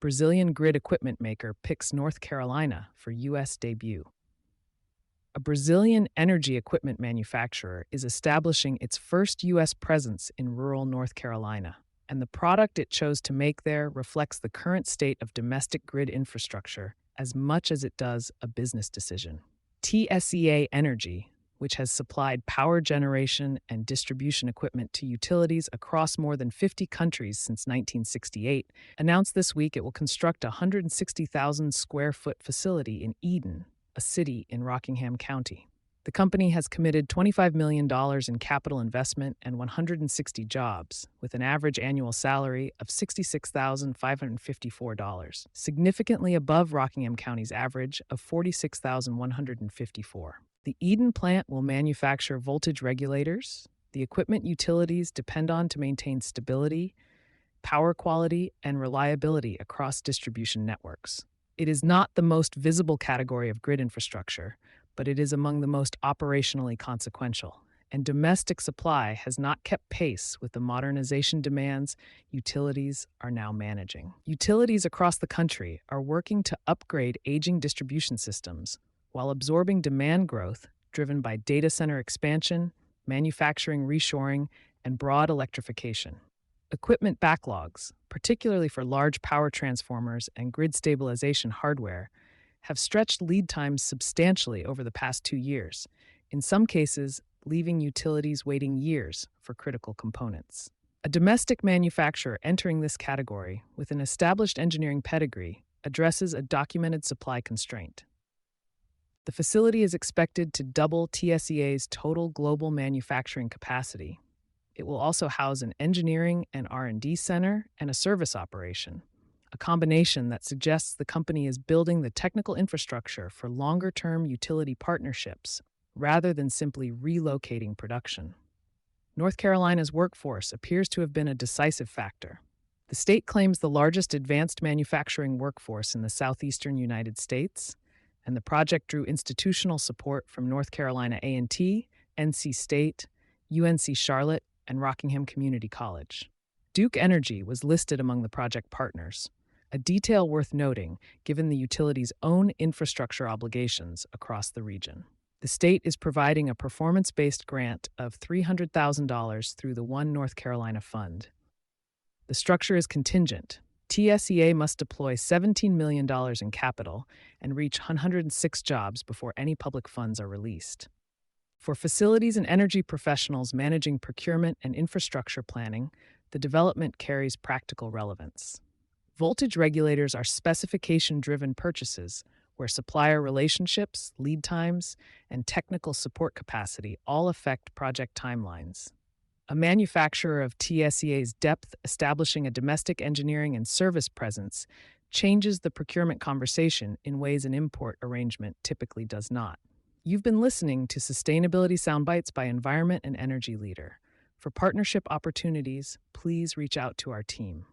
Brazilian grid equipment maker picks North Carolina for U.S. debut. A Brazilian energy equipment manufacturer is establishing its first U.S. presence in rural North Carolina, and the product it chose to make there reflects the current state of domestic grid infrastructure as much as it does a business decision. TSEA Energy, which has supplied power generation and distribution equipment to utilities across more than 50 countries since 1968, announced this week it will construct a 160,000 square foot facility in Eden, a city in Rockingham County. The company has committed $25 million in capital investment and 160 jobs, with an average annual salary of $66,554, significantly above Rockingham County's average of $46,154. The Eden plant will manufacture voltage regulators, the equipment utilities depend on to maintain stability, power quality, and reliability across distribution networks. It is not the most visible category of grid infrastructure, but it is among the most operationally consequential, and domestic supply has not kept pace with the modernization demands utilities are now managing. Utilities across the country are working to upgrade aging distribution systems while absorbing demand growth driven by data center expansion, manufacturing reshoring, and broad electrification. Equipment backlogs, particularly for large power transformers and grid stabilization hardware, have stretched lead times substantially over the past 2 years, in some cases leaving utilities waiting years for critical components. A domestic manufacturer entering this category with an established engineering pedigree addresses a documented supply constraint. The facility is expected to double TSEA's total global manufacturing capacity. It will also house an engineering and R&D center and a service operation, a combination that suggests the company is building the technical infrastructure for longer-term utility partnerships rather than simply relocating production. North Carolina's workforce appears to have been a decisive factor. The state claims the largest advanced manufacturing workforce in the southeastern United States, and the project drew institutional support from North Carolina A&T, NC State, UNC Charlotte, and Rockingham Community College. Duke Energy was listed among the project partners, a detail worth noting given the utility's own infrastructure obligations across the region. The state is providing a performance-based grant of $300,000 through the One North Carolina Fund. The structure is contingent. TSEA must deploy $17 million in capital and reach 106 jobs before any public funds are released. For facilities and energy professionals managing procurement and infrastructure planning, the development carries practical relevance. Voltage regulators are specification-driven purchases where supplier relationships, lead times, and technical support capacity all affect project timelines. A manufacturer of TSEA's depth establishing a domestic engineering and service presence changes the procurement conversation in ways an import arrangement typically does not. You've been listening to Sustainability Soundbites by Environment and Energy Leader. For partnership opportunities, please reach out to our team.